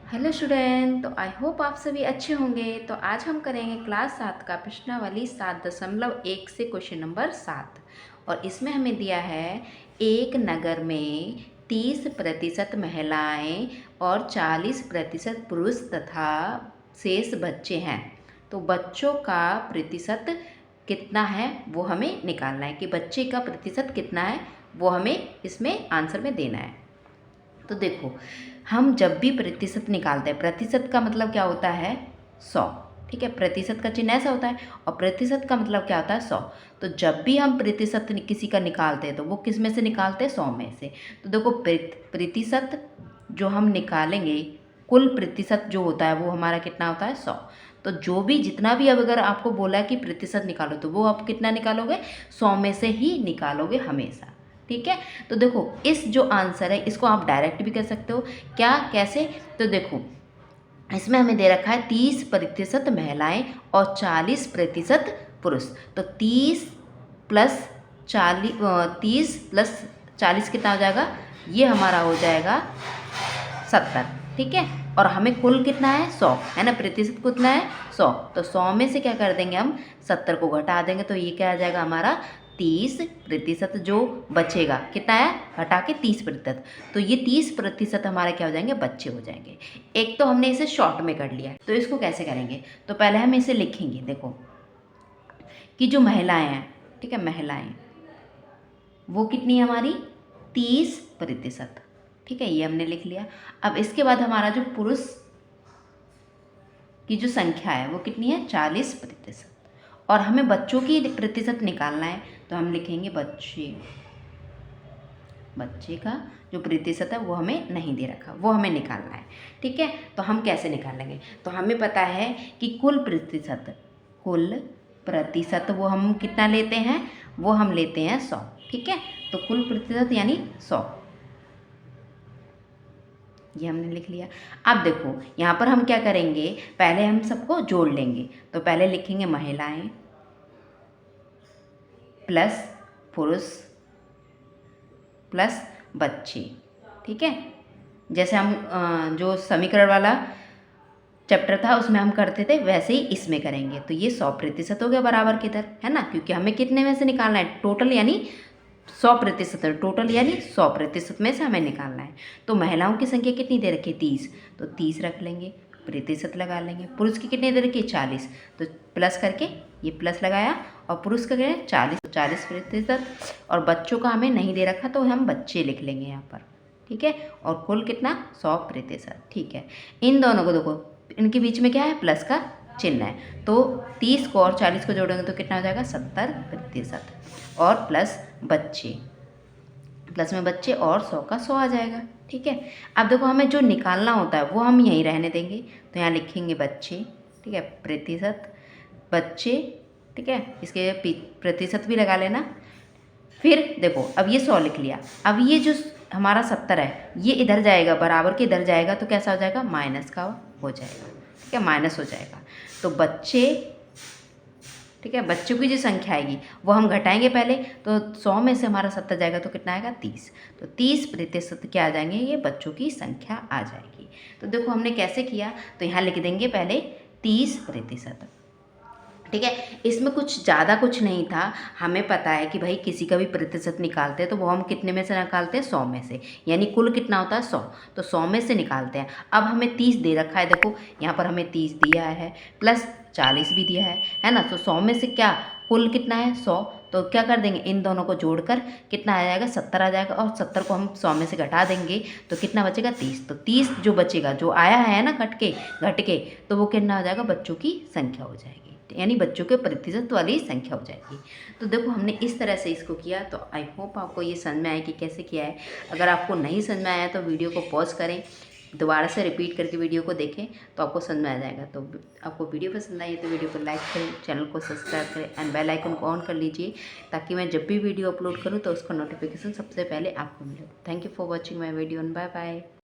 Hello student, तो I hope आप सभी अच्छे होंगे। तो आज हम करेंगे क्लास 7 का प्रश्नावली 7.1 से क्वेश्चन नंबर 7। और इसमें हमें दिया है एक नगर में 30% महिलाएं और 40% पुरुष तथा शेष बच्चे हैं। तो बच्चों का प्रतिशत कितना है वो हमें निकालना है, कि बच्चे का प्रतिशत कितना है वो हमें इसमें आंसर में देना है। तो देखो, हम जब भी प्रतिशत निकालते हैं, प्रतिशत का मतलब क्या होता है 100। ठीक है, प्रतिशत का चिन्ह ऐसा होता है और प्रतिशत का मतलब क्या होता है 100। तो जब भी हम प्रतिशत किसी का निकालते हैं तो वो किस में से निकालते हैं, 100 में से। तो देखो, प्रतिशत जो हम निकालेंगे, कुल प्रतिशत जो होता है वो हमारा कितना होता है 100। तो जो भी जितना भी अब अगर आपको बोला है कि प्रतिशत निकालो तो वो आप कितना निकालोगे, 100 में से ही निकालोगे हमेशा। ठीक है, तो देखो इस जो आंसर है इसको आप डायरेक्ट भी कर सकते हो। क्या, कैसे? तो देखो, इसमें हमें दे रखा है 30% महिलाएं और 40% पुरुष। तो 30 प्लस 40 कितना हो जाएगा, ये हमारा हो जाएगा 70। ठीक है, और हमें कुल कितना है 100 है ना, प्रतिशत कितना है 100। तो 100 में से क्या कर देंगे हम, 70 को घटा देंगे तो ये क्या आ जाएगा हमारा 30%। जो बचेगा कितना है, घटा के 30%। तो ये 30% हमारे क्या हो जाएंगे, बच्चे हो जाएंगे। एक तो हमने इसे शॉर्ट में कर लिया है, तो इसको कैसे करेंगे, तो पहले हम इसे लिखेंगे। देखो कि जो महिलाएं हैं, ठीक है, महिलाएं वो कितनी है हमारी 30%। ठीक है, ये हमने लिख लिया। अब इसके बाद हमारा जो पुरुष की जो संख्या है वो कितनी है 40%। और हमें बच्चों की प्रतिशत निकालना है, तो हम लिखेंगे बच्चे का जो प्रतिशत है वो हमें नहीं दे रखा, वो हमें निकालना है। ठीक है, तो हम कैसे निकालेंगे, तो हमें पता है कि कुल प्रतिशत वो हम कितना लेते हैं, वो हम लेते हैं 100। ठीक है, तो कुल प्रतिशत यानी 100, ये हमने लिख लिया। अब देखो यहाँ पर हम क्या करेंगे, पहले हम सबको जोड़ लेंगे। तो पहले लिखेंगे महिलाएं प्लस पुरुष प्लस बच्चे। ठीक है, जैसे हम जो समीकरण वाला चैप्टर था उसमें हम करते थे वैसे ही इसमें करेंगे। तो ये 100% हो गया बराबर किधर है ना, क्योंकि हमें कितने में से निकालना है, टोटल यानी 100% है, टोटल यानी 100% में से हमें निकालना है। तो महिलाओं की संख्या कितनी दे रखी है 30, तो 30 रख लेंगे, प्रतिशत लगा लेंगे। पुरुष की कितनी दे रखी है 40, तो प्लस करके ये प्लस लगाया, और पुरुष का क्या है 40%। और बच्चों का हमें नहीं दे रखा तो हम बच्चे लिख लेंगे यहाँ पर। ठीक है, और कुल कितना 100%। ठीक है, इन दोनों को देखो, इनके बीच में क्या है, प्लस का चिन्ह है। तो 30 को और 40 को जोड़ेंगे तो कितना हो जाएगा 70%। और प्लस बच्चे, प्लस में बच्चे और 100 का 100 आ जाएगा। ठीक है, अब देखो हमें जो निकालना होता है वो हम यहीं रहने देंगे। तो यहाँ लिखेंगे बच्चे, ठीक है, प्रतिशत बच्चे। ठीक है, इसके प्रतिशत भी लगा लेना। फिर देखो अब ये 100 लिख लिया, अब ये जो हमारा 70 है ये इधर जाएगा, बराबर के इधर जाएगा, तो कैसा हो जाएगा, माइनस का हो जाएगा। ठीक है, माइनस हो जाएगा। तो बच्चे, ठीक है, बच्चों की जो संख्या आएगी वो हम घटाएंगे पहले। तो 100 में से हमारा 70 जाएगा तो कितना आएगा 30। तो 30% क्या आ जाएंगे, ये बच्चों की संख्या आ जाएगी। तो देखो हमने कैसे किया, तो यहाँ लिख देंगे पहले 30%। ठीक है, इसमें कुछ ज़्यादा कुछ नहीं था। हमें पता है कि भाई किसी का भी प्रतिशत निकालते हैं तो वो हम कितने में से निकालते हैं, 100 में से, यानी कुल कितना होता है 100, तो 100 में से निकालते हैं। अब हमें 30 दे रखा है, देखो यहाँ पर हमें 30 दिया है, प्लस 40 भी दिया है ना। तो 100 में से क्या कुल कितना है 100, तो क्या कर देंगे, इन दोनों को जोड़कर कितना आ जाएगा 70 आ जाएगा, और 70 को हम 100 में से घटा देंगे तो कितना बचेगा 30। तो 30 जो बचेगा, जो आया है ना घट के, तो वो कितना हो जाएगा, बच्चों की संख्या हो जाएगी, यानी बच्चों के प्रतिशत वाली संख्या हो जाएगी। तो देखो हमने इस तरह से इसको किया। तो आई होप आपको ये समझ में आए कि कैसे किया है। अगर आपको नहीं समझ में आया तो वीडियो को पॉज करें, दोबारा से रिपीट करके वीडियो को देखें तो आपको समझ में आ जाएगा। तो आपको वीडियो पसंद आई है तो वीडियो को लाइक करें, चैनल को सब्सक्राइब करें एंड बेल आइकन को ऑन कर लीजिए, ताकि मैं जब भी वीडियो अपलोड करूँ तो उसका नोटिफिकेशन सबसे पहले आपको मिले। Thank you for watching my video and bye bye.